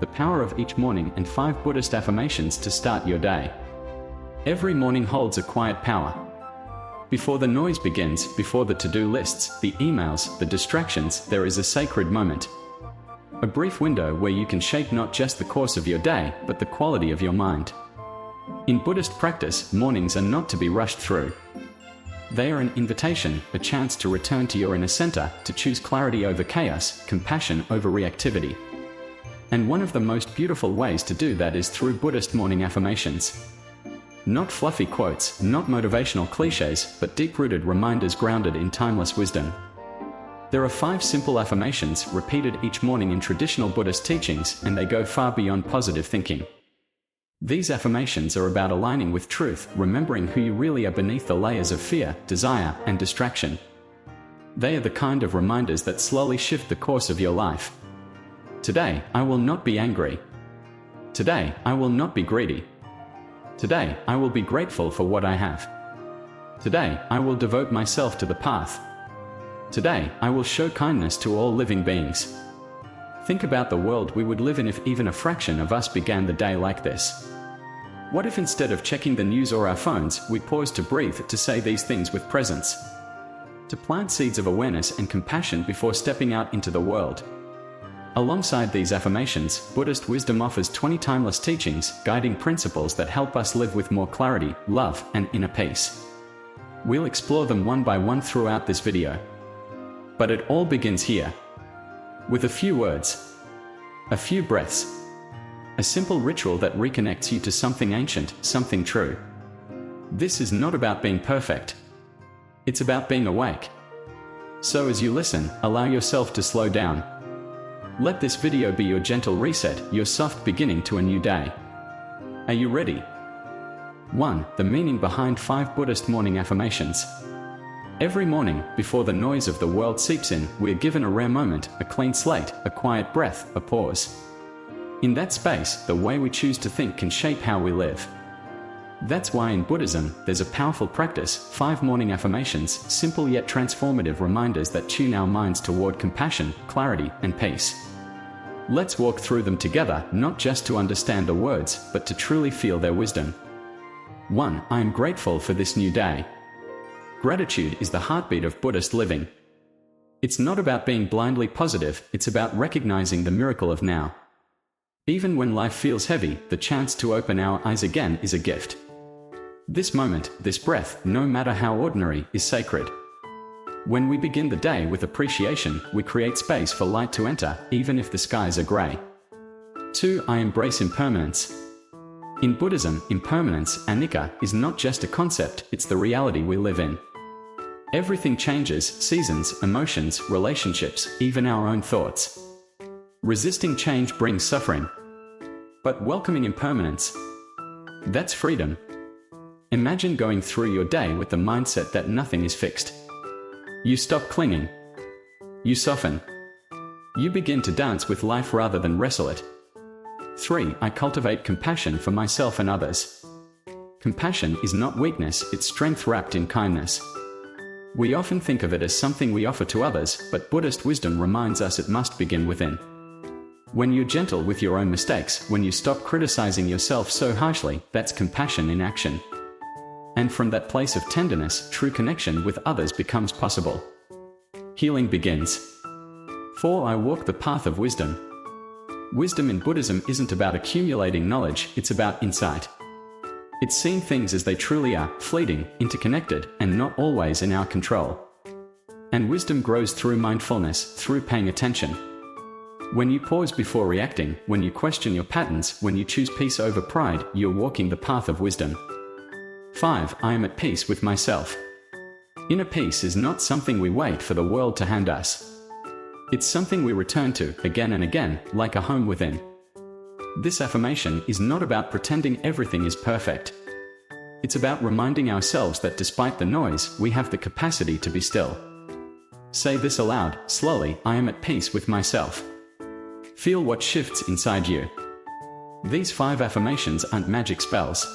the power of each morning and 5 Buddhist affirmations to start your day. Every morning holds a quiet power. Before the noise begins, before the to-do lists, the emails, the distractions, there is a sacred moment. A brief window where you can shape not just the course of your day, but the quality of your mind. In Buddhist practice, mornings are not to be rushed through. They are an invitation, a chance to return to your inner center, to choose clarity over chaos, compassion over reactivity. And one of the most beautiful ways to do that is through Buddhist morning affirmations. Not fluffy quotes, not motivational cliches, but deep-rooted reminders grounded in timeless wisdom. There are 5 simple affirmations repeated each morning in traditional Buddhist teachings, and they go far beyond positive thinking. These affirmations are about aligning with truth, remembering who you really are beneath the layers of fear, desire, and distraction. They are the kind of reminders that slowly shift the course of your life. Today, I will not be angry. Today, I will not be greedy. Today, I will be grateful for what I have. Today, I will devote myself to the path. Today, I will show kindness to all living beings. Think about the world we would live in if even a fraction of us began the day like this. What if instead of checking the news or our phones, we paused to breathe, to say these things with presence? To plant seeds of awareness and compassion before stepping out into the world. Alongside these affirmations, Buddhist wisdom offers 20 timeless teachings, guiding principles that help us live with more clarity, love, and inner peace. We'll explore them one by one throughout this video. But it all begins here. With a few words, a few breaths, a simple ritual that reconnects you to something ancient, something true. This is not about being perfect. It's about being awake. So as you listen, allow yourself to slow down. Let this video be your gentle reset, your soft beginning to a new day. Are you ready? 1. The meaning behind 5 Buddhist morning affirmations. Every morning, before the noise of the world seeps in, we are given a rare moment, a clean slate, a quiet breath, a pause. In that space, the way we choose to think can shape how we live. That's why in Buddhism, there's a powerful practice, 5 morning affirmations, simple yet transformative reminders that tune our minds toward compassion, clarity, and peace. Let's walk through them together, not just to understand the words, but to truly feel their wisdom. 1. I am grateful for this new day. Gratitude is the heartbeat of Buddhist living. It's not about being blindly positive, it's about recognizing the miracle of now. Even when life feels heavy, the chance to open our eyes again is a gift. This moment, this breath, no matter how ordinary, is sacred. When we begin the day with appreciation, we create space for light to enter, even if the skies are gray. 2. I embrace impermanence. In Buddhism, impermanence, anicca, is not just a concept, it's the reality we live in. Everything changes, seasons, emotions, relationships, even our own thoughts. Resisting change brings suffering. But welcoming impermanence, that's freedom. Imagine going through your day with the mindset that nothing is fixed. You stop clinging. You soften. You begin to dance with life rather than wrestle it. 3. I cultivate compassion for myself and others. Compassion is not weakness, it's strength wrapped in kindness. We often think of it as something we offer to others, but Buddhist wisdom reminds us it must begin within. When you're gentle with your own mistakes, when you stop criticizing yourself so harshly, that's compassion in action. And from that place of tenderness, true connection with others becomes possible. Healing begins. 4. I walk the path of wisdom. Wisdom in Buddhism isn't about accumulating knowledge, it's about insight. It's seeing things as they truly are, fleeting, interconnected, and not always in our control. And wisdom grows through mindfulness, through paying attention. When you pause before reacting, when you question your patterns, when you choose peace over pride, you're walking the path of wisdom. 5. I am at peace with myself. Inner peace is not something we wait for the world to hand us. It's something we return to, again and again, like a home within. This affirmation is not about pretending everything is perfect. It's about reminding ourselves that despite the noise, we have the capacity to be still. Say this aloud, slowly, I am at peace with myself. Feel what shifts inside you. These 5 affirmations aren't magic spells.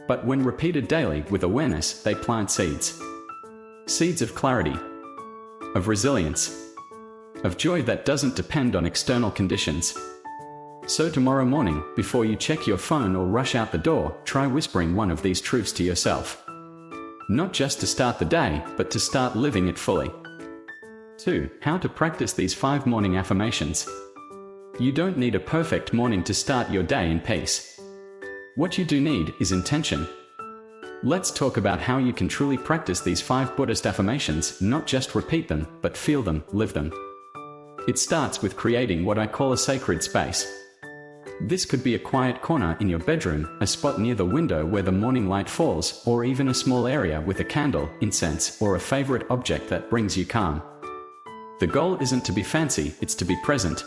But when repeated daily with awareness, they plant seeds. Seeds of clarity, of resilience, of joy that doesn't depend on external conditions. So tomorrow morning, before you check your phone or rush out the door, try whispering one of these truths to yourself. Not just to start the day, but to start living it fully. 2. How to practice these 5 morning affirmations. You don't need a perfect morning to start your day in peace. What you do need is intention. Let's talk about how you can truly practice these 5 Buddhist affirmations, not just repeat them, but feel them, live them. It starts with creating what I call a sacred space. This could be a quiet corner in your bedroom, a spot near the window where the morning light falls, or even a small area with a candle, incense, or a favorite object that brings you calm. The goal isn't to be fancy, it's to be present.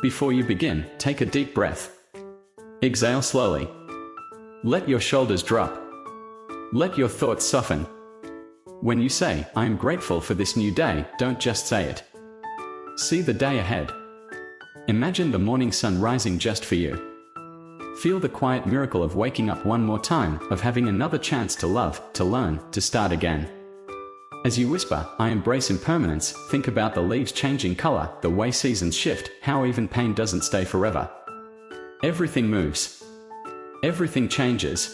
Before you begin, take a deep breath. Exhale slowly. Let your shoulders drop. Let your thoughts soften. When you say, "I am grateful for this new day," don't just say it. See the day ahead. Imagine the morning sun rising just for you. Feel the quiet miracle of waking up one more time, of having another chance to love, to learn, to start again. As you whisper, "I embrace impermanence," think about the leaves changing color, the way seasons shift, how even pain doesn't stay forever. Everything moves. Everything changes.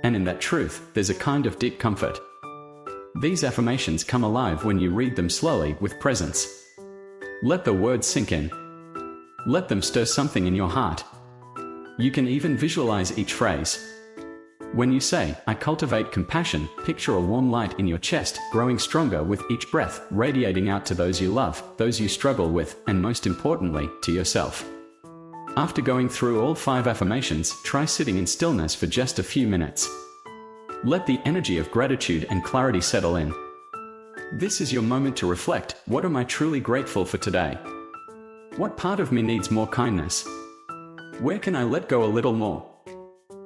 And in that truth, there's a kind of deep comfort. These affirmations come alive when you read them slowly, with presence. Let the words sink in. Let them stir something in your heart. You can even visualize each phrase. When you say, "I cultivate compassion," picture a warm light in your chest, growing stronger with each breath, radiating out to those you love, those you struggle with, and most importantly, to yourself. After going through all 5 affirmations, try sitting in stillness for just a few minutes. Let the energy of gratitude and clarity settle in. This is your moment to reflect. What am I truly grateful for today? What part of me needs more kindness? Where can I let go a little more?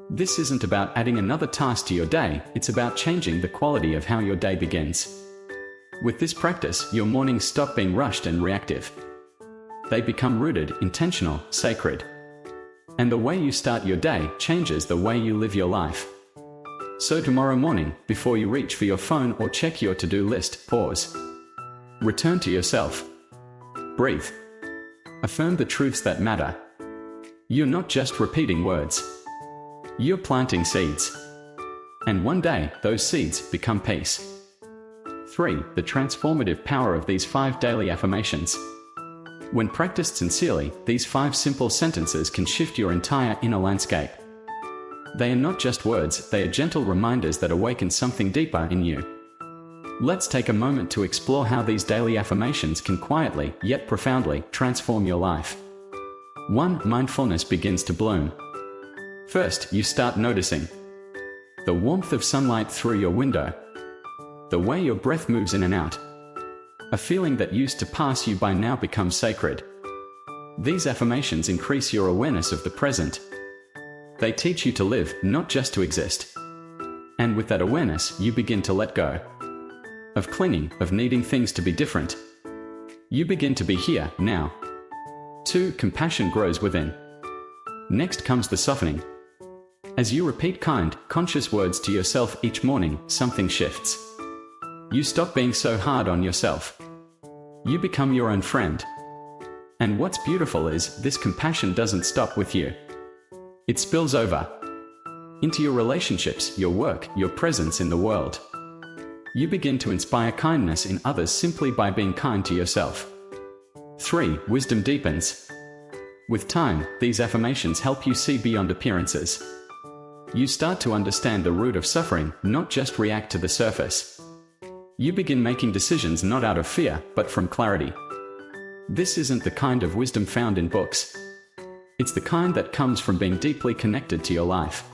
This isn't about adding another task to your day, it's about changing the quality of how your day begins. With this practice, your mornings stop being rushed and reactive. They become rooted, intentional, sacred. And the way you start your day changes the way you live your life. So tomorrow morning, before you reach for your phone or check your to-do list, pause. Return to yourself. Breathe. Affirm the truths that matter. You're not just repeating words. You're planting seeds. And one day, those seeds become peace. 3. The transformative power of these 5 daily affirmations. When practiced sincerely, these 5 simple sentences can shift your entire inner landscape. They are not just words, they are gentle reminders that awaken something deeper in you. Let's take a moment to explore how these daily affirmations can quietly, yet profoundly, transform your life. 1. Mindfulness begins to bloom. First, you start noticing the warmth of sunlight through your window, the way your breath moves in and out. A feeling that used to pass you by now becomes sacred. These affirmations increase your awareness of the present. They teach you to live, not just to exist. And with that awareness, you begin to let go of clinging, of needing things to be different. You begin to be here, now. 2. Compassion grows within. Next comes the softening. As you repeat kind, conscious words to yourself each morning, something shifts. You stop being so hard on yourself. You become your own friend. And what's beautiful is, this compassion doesn't stop with you. It spills over into your relationships, your work, your presence in the world. You begin to inspire kindness in others simply by being kind to yourself. 3. Wisdom deepens. With time, these affirmations help you see beyond appearances. You start to understand the root of suffering, not just react to the surface. You begin making decisions not out of fear, but from clarity. This isn't the kind of wisdom found in books. It's the kind that comes from being deeply connected to your life.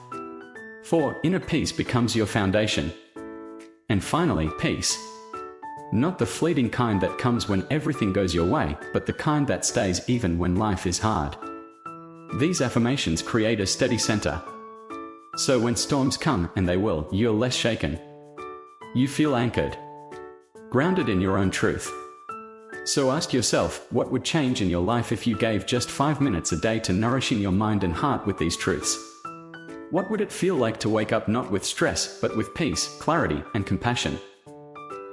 4. Inner peace becomes your foundation. And finally, peace. Not the fleeting kind that comes when everything goes your way, but the kind that stays even when life is hard. These affirmations create a steady center. So when storms come, and they will, you're less shaken. You feel anchored, grounded in your own truth. So ask yourself, what would change in your life if you gave just 5 minutes a day to nourishing your mind and heart with these truths? What would it feel like to wake up not with stress, but with peace, clarity, and compassion?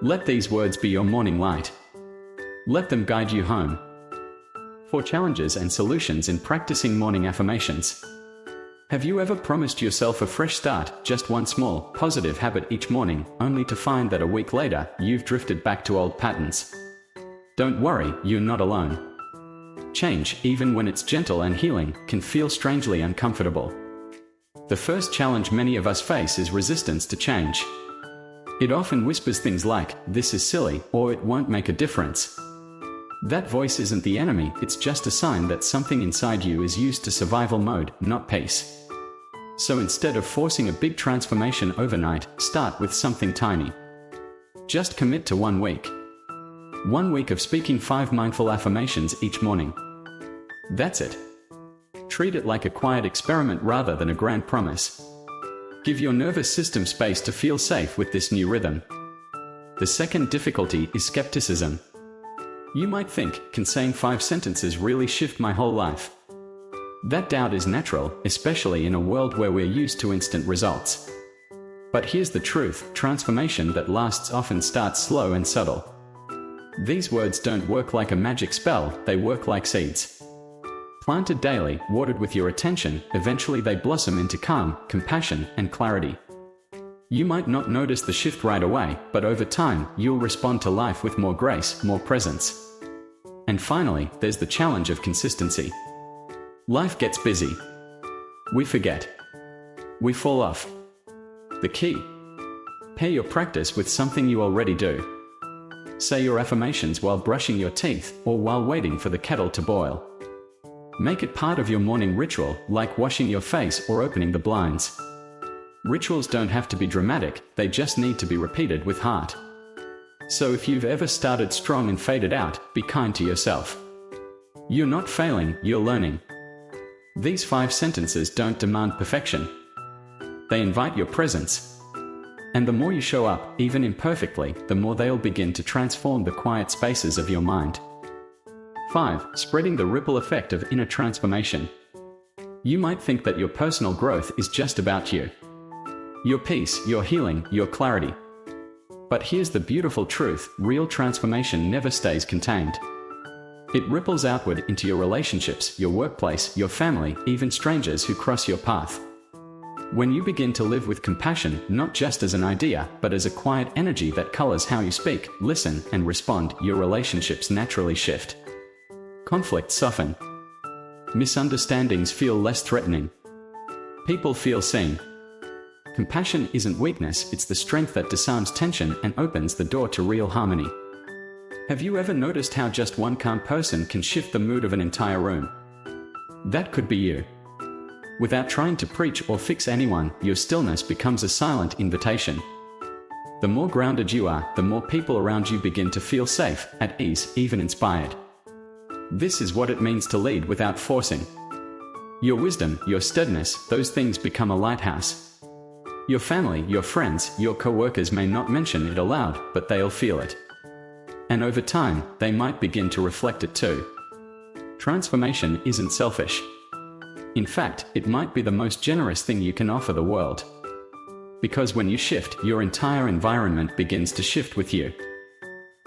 Let these words be your morning light. Let them guide you home. 4 challenges and solutions in practicing morning affirmations. Have you ever promised yourself a fresh start, just one small, positive habit each morning, only to find that a week later, you've drifted back to old patterns? Don't worry, you're not alone. Change, even when it's gentle and healing, can feel strangely uncomfortable. The first challenge many of us face is resistance to change. It often whispers things like, "This is silly," or "It won't make a difference." That voice isn't the enemy, it's just a sign that something inside you is used to survival mode, not peace. So instead of forcing a big transformation overnight, start with something tiny. Just commit to 1 week. 1 week of speaking 5 mindful affirmations each morning. That's it. Treat it like a quiet experiment rather than a grand promise. Give your nervous system space to feel safe with this new rhythm. The second difficulty is skepticism. You might think, can saying 5 sentences really shift my whole life? That doubt is natural, especially in a world where we're used to instant results. But here's the truth, transformation that lasts often starts slow and subtle. These words don't work like a magic spell, they work like seeds. Planted daily, watered with your attention, eventually they blossom into calm, compassion, and clarity. You might not notice the shift right away, but over time, you'll respond to life with more grace, more presence. And finally, there's the challenge of consistency. Life gets busy. We forget. We fall off. The key: pair your practice with something you already do. Say your affirmations while brushing your teeth, or while waiting for the kettle to boil. Make it part of your morning ritual, like washing your face or opening the blinds. Rituals don't have to be dramatic, they just need to be repeated with heart. So if you've ever started strong and faded out, be kind to yourself. You're not failing, you're learning. These 5 sentences don't demand perfection. They invite your presence. And the more you show up, even imperfectly, the more they'll begin to transform the quiet spaces of your mind. 5. Spreading the ripple effect of inner transformation. You might think that your personal growth is just about you. Your peace, your healing, your clarity. But here's the beautiful truth, real transformation never stays contained. It ripples outward into your relationships, your workplace, your family, even strangers who cross your path. When you begin to live with compassion, not just as an idea, but as a quiet energy that colors how you speak, listen, and respond, your relationships naturally shift. Conflicts soften. Misunderstandings feel less threatening. People feel seen. Compassion isn't weakness, it's the strength that disarms tension and opens the door to real harmony. Have you ever noticed how just one calm person can shift the mood of an entire room? That could be you. Without trying to preach or fix anyone, your stillness becomes a silent invitation. The more grounded you are, the more people around you begin to feel safe, at ease, even inspired. This is what it means to lead without forcing. Your wisdom, your steadiness, those things become a lighthouse. Your family, your friends, your co-workers may not mention it aloud, but they'll feel it. And over time, they might begin to reflect it too. Transformation isn't selfish. In fact, it might be the most generous thing you can offer the world. Because when you shift, your entire environment begins to shift with you.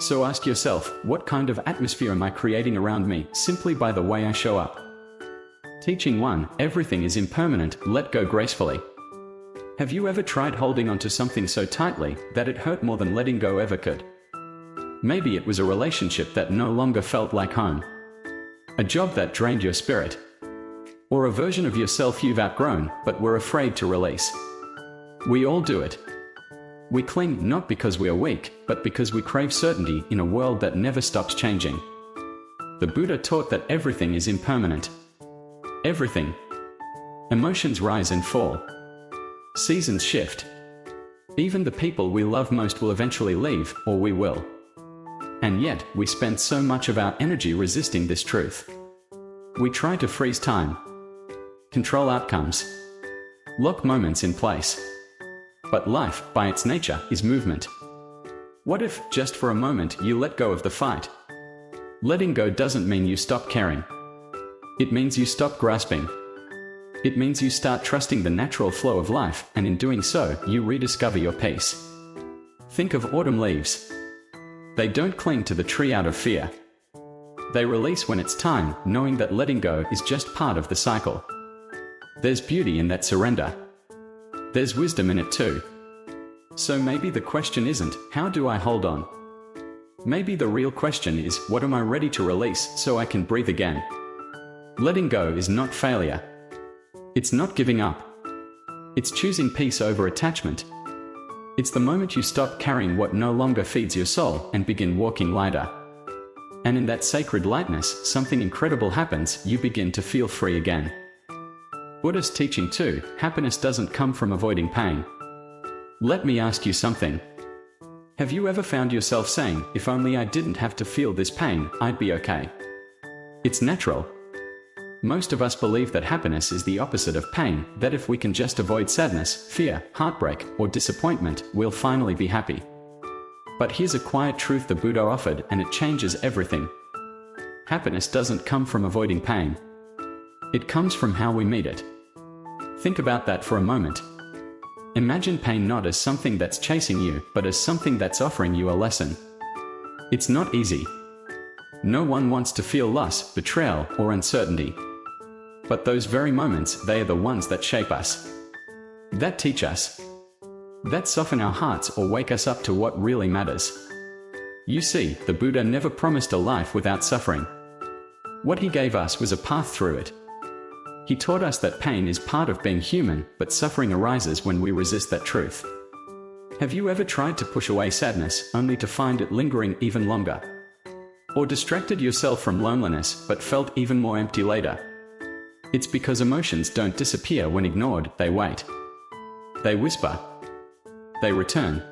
So ask yourself, what kind of atmosphere am I creating around me, simply by the way I show up? Teaching 1, everything is impermanent, let go gracefully. Have you ever tried holding onto something so tightly that it hurt more than letting go ever could? Maybe it was a relationship that no longer felt like home. A job that drained your spirit. Or a version of yourself you've outgrown, but were afraid to release. We all do it. We cling not because we are weak, but because we crave certainty in a world that never stops changing. The Buddha taught that everything is impermanent. Everything. Emotions rise and fall. Seasons shift. Even the people we love most will eventually leave, or we will. And yet, we spend so much of our energy resisting this truth. We try to freeze time, control outcomes, lock moments in place. But life, by its nature, is movement. What if, just for a moment, you let go of the fight? Letting go doesn't mean you stop caring. It means you stop grasping. It means you start trusting the natural flow of life, and in doing so, you rediscover your peace. Think of autumn leaves. They don't cling to the tree out of fear. They release when it's time, knowing that letting go is just part of the cycle. There's beauty in that surrender. There's wisdom in it too. So maybe the question isn't, how do I hold on? Maybe the real question is, what am I ready to release so I can breathe again? Letting go is not failure. It's not giving up. It's choosing peace over attachment. It's the moment you stop carrying what no longer feeds your soul and begin walking lighter. And in that sacred lightness, something incredible happens. You begin to feel free again. Buddhist teaching 2, happiness doesn't come from avoiding pain. Let me ask you something. Have you ever found yourself saying, if only I didn't have to feel this pain, I'd be okay? It's natural. Most of us believe that happiness is the opposite of pain, that if we can just avoid sadness, fear, heartbreak, or disappointment, we'll finally be happy. But here's a quiet truth the Buddha offered, and it changes everything. Happiness doesn't come from avoiding pain. It comes from how we meet it. Think about that for a moment. Imagine pain not as something that's chasing you, but as something that's offering you a lesson. It's not easy. No one wants to feel loss, betrayal, or uncertainty. But those very moments, they are the ones that shape us. That teach us. That soften our hearts or wake us up to what really matters. You see, the Buddha never promised a life without suffering. What he gave us was a path through it. He taught us that pain is part of being human, but suffering arises when we resist that truth. Have you ever tried to push away sadness, only to find it lingering even longer? Or distracted yourself from loneliness, but felt even more empty later? It's because emotions don't disappear when ignored, they wait. They whisper. They return.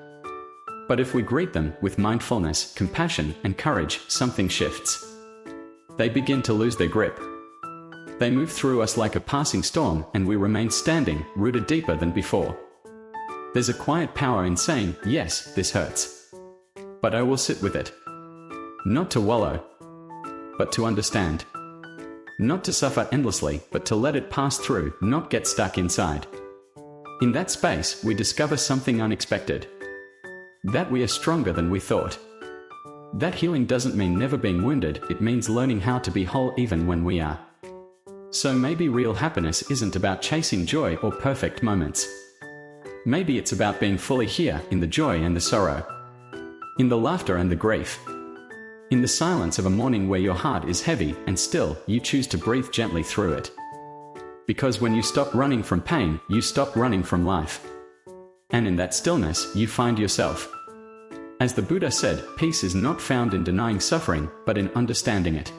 But if we greet them with mindfulness, compassion, and courage, something shifts. They begin to lose their grip. They move through us like a passing storm, and we remain standing, rooted deeper than before. There's a quiet power in saying, yes, this hurts. But I will sit with it. Not to wallow, but to understand. Not to suffer endlessly, but to let it pass through, not get stuck inside. In that space, we discover something unexpected. That we are stronger than we thought. That healing doesn't mean never being wounded, it means learning how to be whole even when we are. So maybe real happiness isn't about chasing joy or perfect moments. Maybe it's about being fully here, in the joy and the sorrow. In the laughter and the grief. In the silence of a morning where your heart is heavy and still, you choose to breathe gently through it. Because when you stop running from pain, you stop running from life. And in that stillness, you find yourself. As the Buddha said, peace is not found in denying suffering, but in understanding it.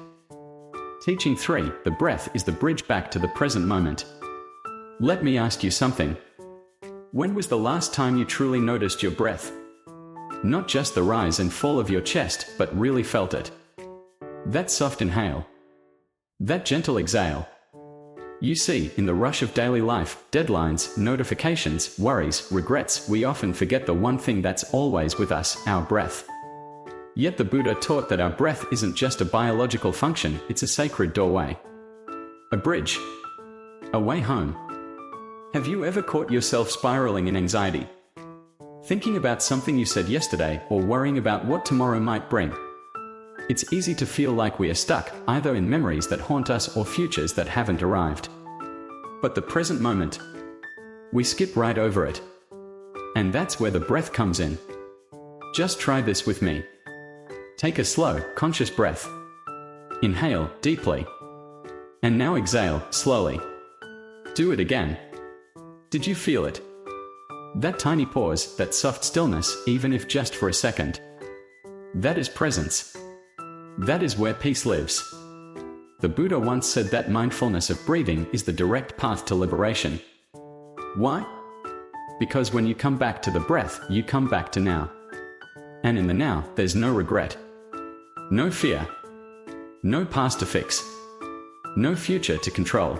Teaching 3, the breath is the bridge back to the present moment. Let me ask you something. When was the last time you truly noticed your breath? Not just the rise and fall of your chest, but really felt it. That soft inhale. That gentle exhale. You see, in the rush of daily life, deadlines, notifications, worries, regrets, we often forget the one thing that's always with us, our breath. Yet the Buddha taught that our breath isn't just a biological function, it's a sacred doorway. A bridge. A way home. Have you ever caught yourself spiraling in anxiety? Thinking about something you said yesterday, or worrying about what tomorrow might bring. It's easy to feel like we are stuck, either in memories that haunt us or futures that haven't arrived. But the present moment, we skip right over it. And that's where the breath comes in. Just try this with me. Take a slow, conscious breath. Inhale deeply. And now exhale slowly. Do it again. Did you feel it? That tiny pause, that soft stillness, even if just for a second. That is presence. That is where peace lives. The Buddha once said that mindfulness of breathing is the direct path to liberation. Why? Because when you come back to the breath, you come back to now. And in the now, there's no regret. No fear. No past to fix. No future to control.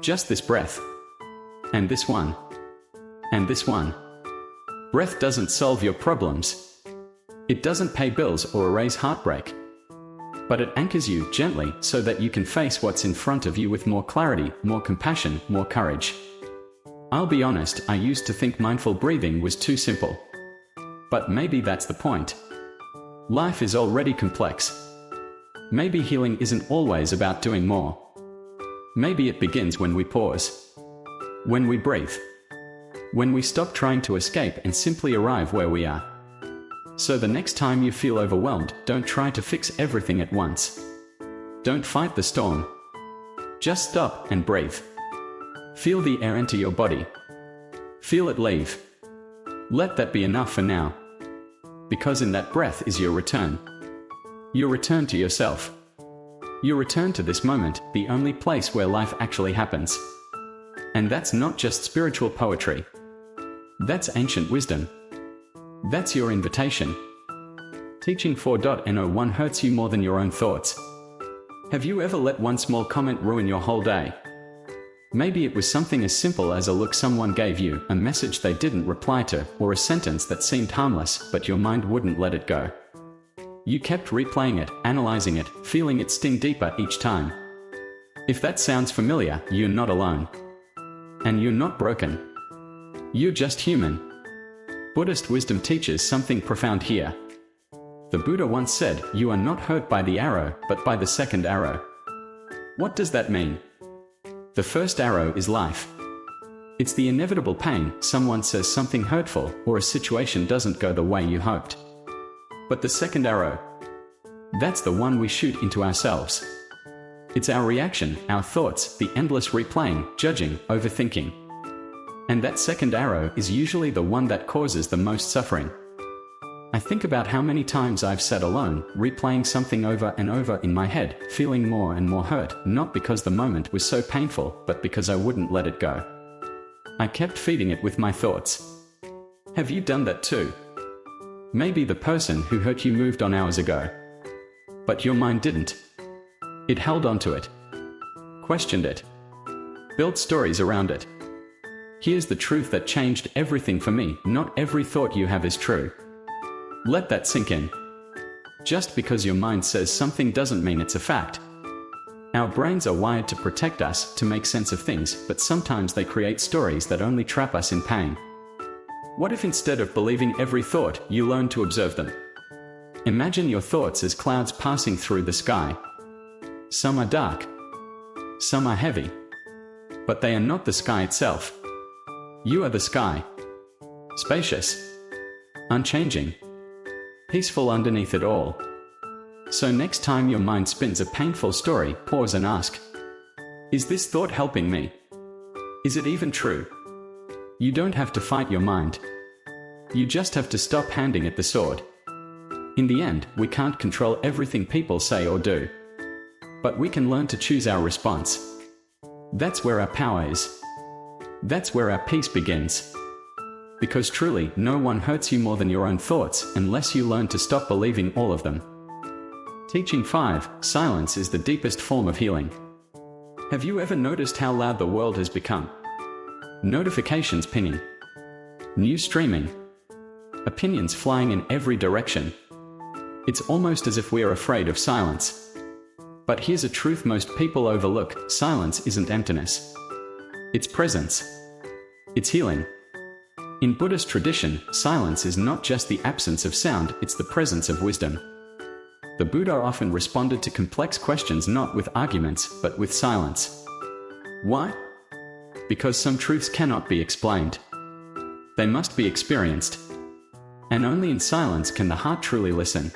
Just this breath. And this one. And this one. Breath doesn't solve your problems. It doesn't pay bills or erase heartbreak. But it anchors you gently so that you can face what's in front of you with more clarity, more compassion, more courage. I'll be honest, I used to think mindful breathing was too simple. But maybe that's the point. Life is already complex. Maybe healing isn't always about doing more. Maybe it begins when we pause. When we breathe. When we stop trying to escape and simply arrive where we are. So the next time you feel overwhelmed, don't try to fix everything at once. Don't fight the storm. Just stop and breathe. Feel the air enter your body. Feel it leave. Let that be enough for now. Because in that breath is your return. Your return to yourself. Your return to this moment, the only place where life actually happens. And that's not just spiritual poetry. That's ancient wisdom. That's your invitation. Teaching 4.01 hurts you more than your own thoughts. Have you ever let one small comment ruin your whole day? Maybe it was something as simple as a look someone gave you, a message they didn't reply to, or a sentence that seemed harmless, but your mind wouldn't let it go. You kept replaying it, analyzing it, feeling it sting deeper each time. If that sounds familiar, you're not alone. And you're not broken. You're just human. Buddhist wisdom teaches something profound here. The Buddha once said, "You are not hurt by the arrow, but by the second arrow." What does that mean? The first arrow is life. It's the inevitable pain, someone says something hurtful, or a situation doesn't go the way you hoped. But the second arrow, that's the one we shoot into ourselves. It's our reaction, our thoughts, the endless replaying, judging, overthinking. And that second arrow is usually the one that causes the most suffering. I think about how many times I've sat alone, replaying something over and over in my head, feeling more and more hurt, not because the moment was so painful, but because I wouldn't let it go. I kept feeding it with my thoughts. Have you done that too? Maybe the person who hurt you moved on hours ago. But your mind didn't. It held on to it. Questioned it. Built stories around it. Here's the truth that changed everything for me: not every thought you have is true. Let that sink in. Just because your mind says something doesn't mean it's a fact. Our brains are wired to protect us, to make sense of things, but sometimes they create stories that only trap us in pain. What if instead of believing every thought, you learn to observe them? Imagine your thoughts as clouds passing through the sky. Some are dark. Some are heavy. But they are not the sky itself. You are the sky. Spacious. Unchanging. Peaceful underneath it all. So next time your mind spins a painful story, pause and ask, is this thought helping me? Is it even true? You don't have to fight your mind. You just have to stop handing it the sword. In the end, we can't control everything people say or do. But we can learn to choose our response. That's where our power is. That's where our peace begins. Because truly, no one hurts you more than your own thoughts, unless you learn to stop believing all of them. Teaching 5, silence is the deepest form of healing. Have you ever noticed how loud the world has become? Notifications pinging. News streaming. Opinions flying in every direction. It's almost as if we are afraid of silence. But here's a truth most people overlook: silence isn't emptiness. It's presence. It's healing. In Buddhist tradition, silence is not just the absence of sound, it's the presence of wisdom. The Buddha often responded to complex questions not with arguments, but with silence. Why? Because some truths cannot be explained. They must be experienced. And only in silence can the heart truly listen.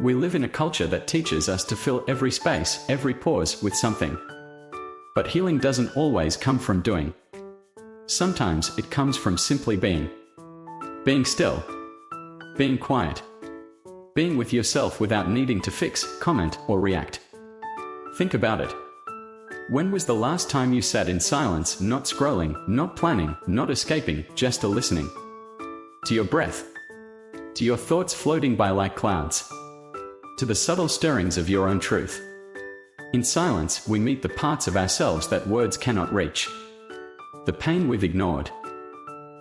We live in a culture that teaches us to fill every space, every pause, with something. But healing doesn't always come from doing. Sometimes it comes from simply being. Being still. Being quiet. Being with yourself without needing to fix, comment, or react. Think about it. When was the last time you sat in silence, not scrolling, not planning, not escaping, just listening? To your breath. To your thoughts floating by like clouds. To the subtle stirrings of your own truth. In silence, we meet the parts of ourselves that words cannot reach. The pain we've ignored.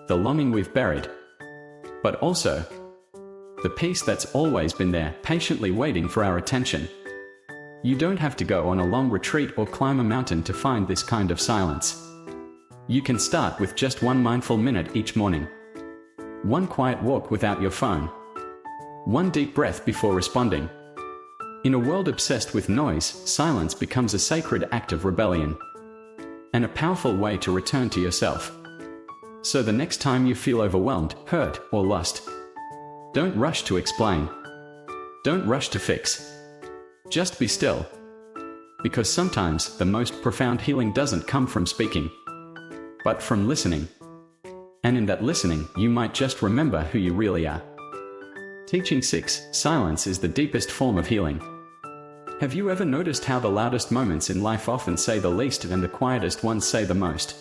The longing we've buried. But also, the peace that's always been there, patiently waiting for our attention. You don't have to go on a long retreat or climb a mountain to find this kind of silence. You can start with just one mindful minute each morning. One quiet walk without your phone. One deep breath before responding. In a world obsessed with noise, silence becomes a sacred act of rebellion and a powerful way to return to yourself. So the next time you feel overwhelmed, hurt, or lost, don't rush to explain. Don't rush to fix. Just be still. Because sometimes the most profound healing doesn't come from speaking, but from listening. And in that listening, you might just remember who you really are. Teaching 6. Silence is the deepest form of healing. Have you ever noticed how the loudest moments in life often say the least and the quietest ones say the most?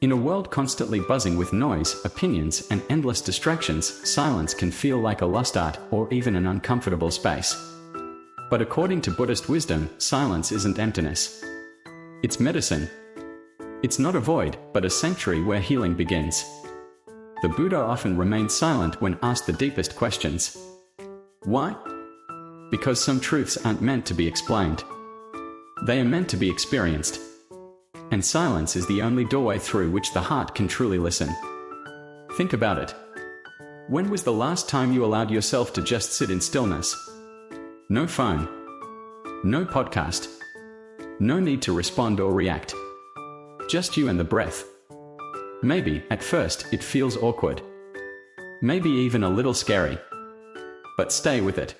In a world constantly buzzing with noise, opinions, and endless distractions, silence can feel like a lost art or even an uncomfortable space. But according to Buddhist wisdom, silence isn't emptiness. It's medicine. It's not a void, but a sanctuary where healing begins. The Buddha often remained silent when asked the deepest questions. Why? Because some truths aren't meant to be explained. They are meant to be experienced. And silence is the only doorway through which the heart can truly listen. Think about it. When was the last time you allowed yourself to just sit in stillness? No phone. No podcast. No need to respond or react. Just you and the breath. Maybe, at first, it feels awkward. Maybe even a little scary. But stay with it.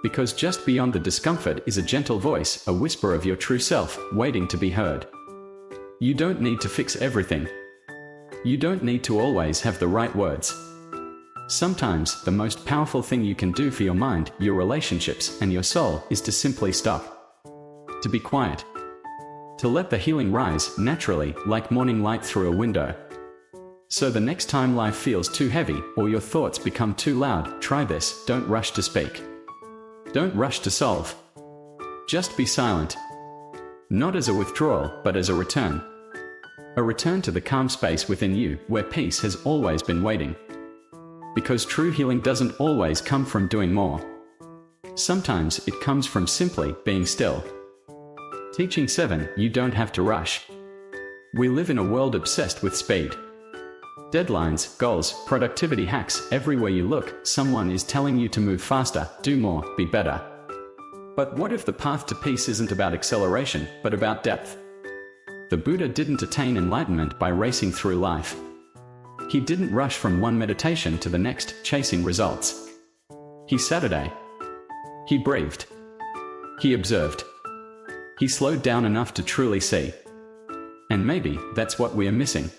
Because just beyond the discomfort is a gentle voice, a whisper of your true self, waiting to be heard. You don't need to fix everything. You don't need to always have the right words. Sometimes, the most powerful thing you can do for your mind, your relationships, and your soul is to simply stop. To be quiet. To let the healing rise naturally, like morning light through a window. So the next time life feels too heavy, or your thoughts become too loud, try this: don't rush to speak. Don't rush to solve. Just be silent. Not as a withdrawal, but as a return. A return to the calm space within you, where peace has always been waiting. Because true healing doesn't always come from doing more. Sometimes it comes from simply being still. Teaching 7. You don't have to rush. We live in a world obsessed with speed. Deadlines, goals, productivity hacks, everywhere you look, someone is telling you to move faster, do more, be better. But what if the path to peace isn't about acceleration, but about depth? The Buddha didn't attain enlightenment by racing through life. He didn't rush from one meditation to the next, chasing results. He sat a day. He breathed. He observed. He slowed down enough to truly see. And maybe that's what we are missing.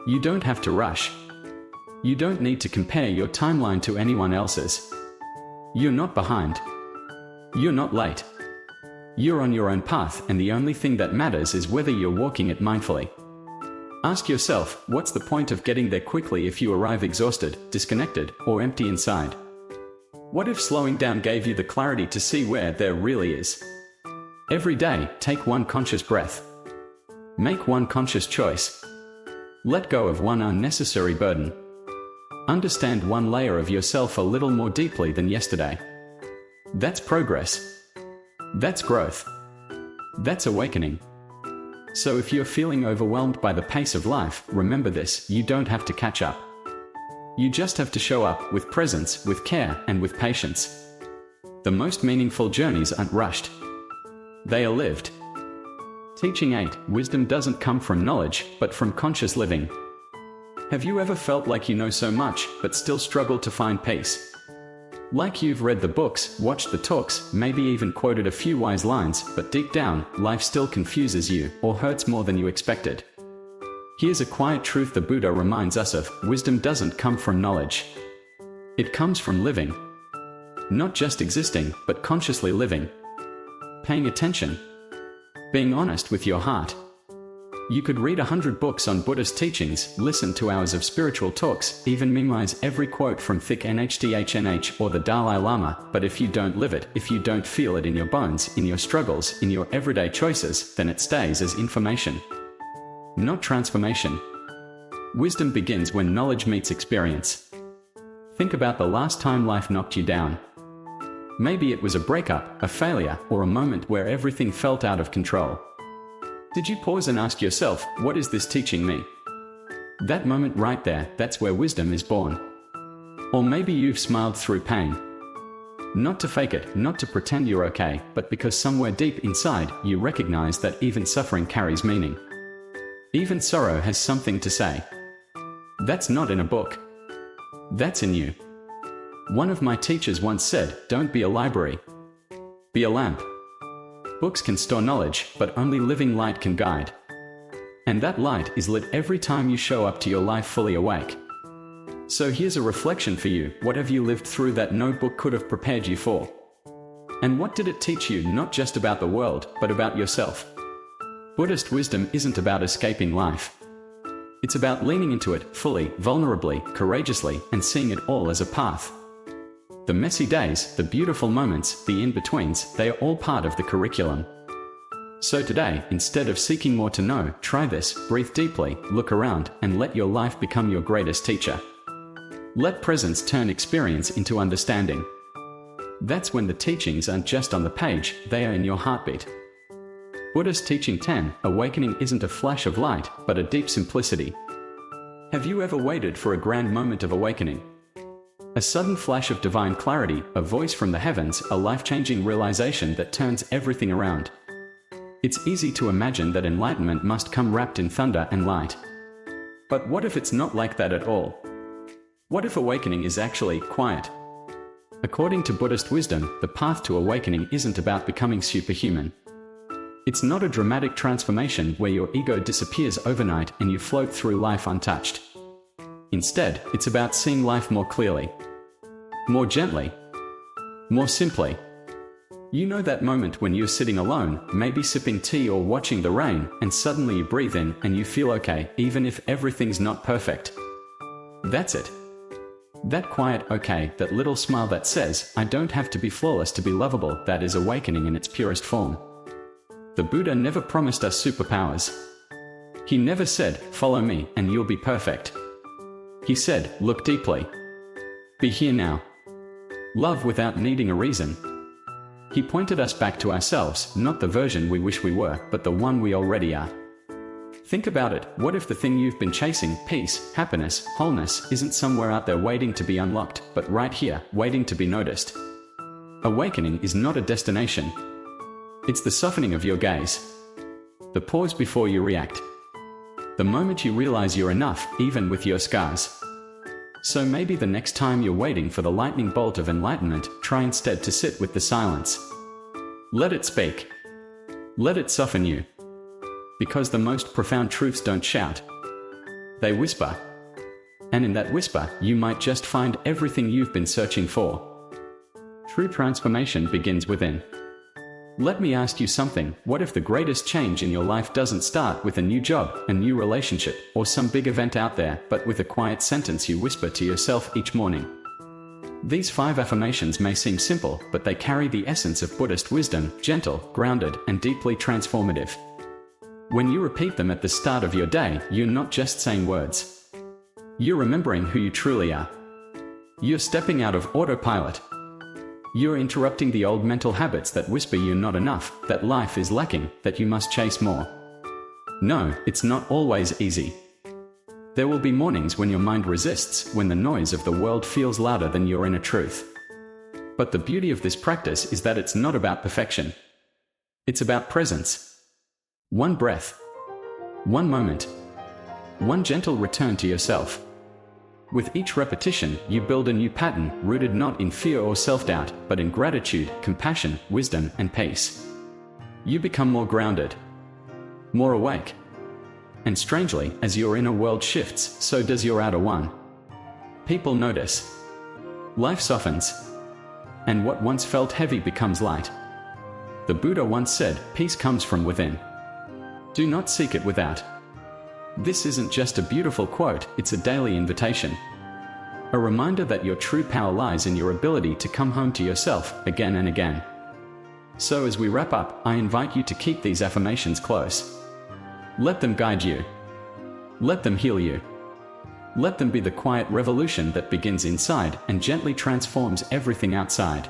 You don't have to rush. You don't need to compare your timeline to anyone else's. You're not behind. You're not late. You're on your own path, and the only thing that matters is whether you're walking it mindfully. Ask yourself, what's the point of getting there quickly if you arrive exhausted, disconnected, or empty inside? What if slowing down gave you the clarity to see where there really is? Every day, take one conscious breath. Make one conscious choice. Let go of one unnecessary burden. Understand one layer of yourself a little more deeply than yesterday. That's progress. That's growth. That's awakening. So if you're feeling overwhelmed by the pace of life, remember this: you don't have to catch up. You just have to show up with presence, with care, and with patience. The most meaningful journeys aren't rushed. They are lived. Teaching 8. Wisdom doesn't come from knowledge, but from conscious living. Have you ever felt like you know so much, but still struggle to find peace? Like you've read the books, watched the talks, maybe even quoted a few wise lines, but deep down, life still confuses you, or hurts more than you expected. Here's a quiet truth the Buddha reminds us of: wisdom doesn't come from knowledge. It comes from living. Not just existing, but consciously living. Paying attention. Being honest with your heart. You could read 100 books on Buddhist teachings, listen to hours of spiritual talks, even memorize every quote from Thich Nhat or the Dalai Lama, but if you don't live it, if you don't feel it in your bones, in your struggles, in your everyday choices, then it stays as information. Not transformation. Wisdom begins when knowledge meets experience. Think about the last time life knocked you down. Maybe it was a breakup, a failure, or a moment where everything felt out of control. Did you pause and ask yourself, what is this teaching me? That moment right there, that's where wisdom is born. Or maybe you've smiled through pain. Not to fake it, not to pretend you're okay, but because somewhere deep inside, you recognize that even suffering carries meaning. Even sorrow has something to say. That's not in a book. That's in you. One of my teachers once said, "Don't be a library. Be a lamp." Books can store knowledge, but only living light can guide. And that light is lit every time you show up to your life fully awake. So here's a reflection for you. What have you lived through that no book could have prepared you for? And what did it teach you, not just about the world, but about yourself? Buddhist wisdom isn't about escaping life. It's about leaning into it fully, vulnerably, courageously, and seeing it all as a path. The messy days, the beautiful moments, the in-betweens, they are all part of the curriculum. So today, instead of seeking more to know, try this: breathe deeply, look around, and let your life become your greatest teacher. Let presence turn experience into understanding. That's when the teachings aren't just on the page, they are in your heartbeat. Buddhist Teaching 10, awakening isn't a flash of light, but a deep simplicity. Have you ever waited for a grand moment of awakening? A sudden flash of divine clarity, a voice from the heavens, a life-changing realization that turns everything around. It's easy to imagine that enlightenment must come wrapped in thunder and light. But what if it's not like that at all? What if awakening is actually quiet? According to Buddhist wisdom, the path to awakening isn't about becoming superhuman. It's not a dramatic transformation where your ego disappears overnight and you float through life untouched. Instead, it's about seeing life more clearly, more gently, more simply. You know that moment when you're sitting alone, maybe sipping tea or watching the rain, and suddenly you breathe in and you feel okay, even if everything's not perfect. That's it. That quiet okay, that little smile that says, "I don't have to be flawless to be lovable," that is awakening in its purest form. The Buddha never promised us superpowers. He never said, "Follow me and you'll be perfect." He said, "Look deeply. Be here now. Love without needing a reason." He pointed us back to ourselves, not the version we wish we were, but the one we already are. Think about it. What if the thing you've been chasing, peace, happiness, wholeness, isn't somewhere out there waiting to be unlocked, but right here, waiting to be noticed? Awakening is not a destination. It's the softening of your gaze. The pause before you react. The moment you realize you're enough, even with your scars. So maybe the next time you're waiting for the lightning bolt of enlightenment, try instead to sit with the silence. Let it speak. Let it soften you. Because the most profound truths don't shout. They whisper. And in that whisper, you might just find everything you've been searching for. True transformation begins within. Let me ask you something. What if the greatest change in your life doesn't start with a new job, a new relationship, or some big event out there, but with a quiet sentence you whisper to yourself each morning? These 5 affirmations may seem simple, but they carry the essence of Buddhist wisdom, gentle, grounded, and deeply transformative. When you repeat them at the start of your day, you're not just saying words. You're remembering who you truly are. You're stepping out of autopilot. You're interrupting the old mental habits that whisper you're not enough, that life is lacking, that you must chase more. No, it's not always easy. There will be mornings when your mind resists, when the noise of the world feels louder than your inner truth. But the beauty of this practice is that it's not about perfection. It's about presence. One breath. One moment. One gentle return to yourself. With each repetition, you build a new pattern, rooted not in fear or self-doubt, but in gratitude, compassion, wisdom, and peace. You become more grounded, more awake. And strangely, as your inner world shifts, so does your outer one. People notice. Life softens. And what once felt heavy becomes light. The Buddha once said, "Peace comes from within. Do not seek it without." This isn't just a beautiful quote, it's a daily invitation. A reminder that your true power lies in your ability to come home to yourself again and again. So as we wrap up, I invite you to keep these affirmations close. Let them guide you. Let them heal you. Let them be the quiet revolution that begins inside and gently transforms everything outside.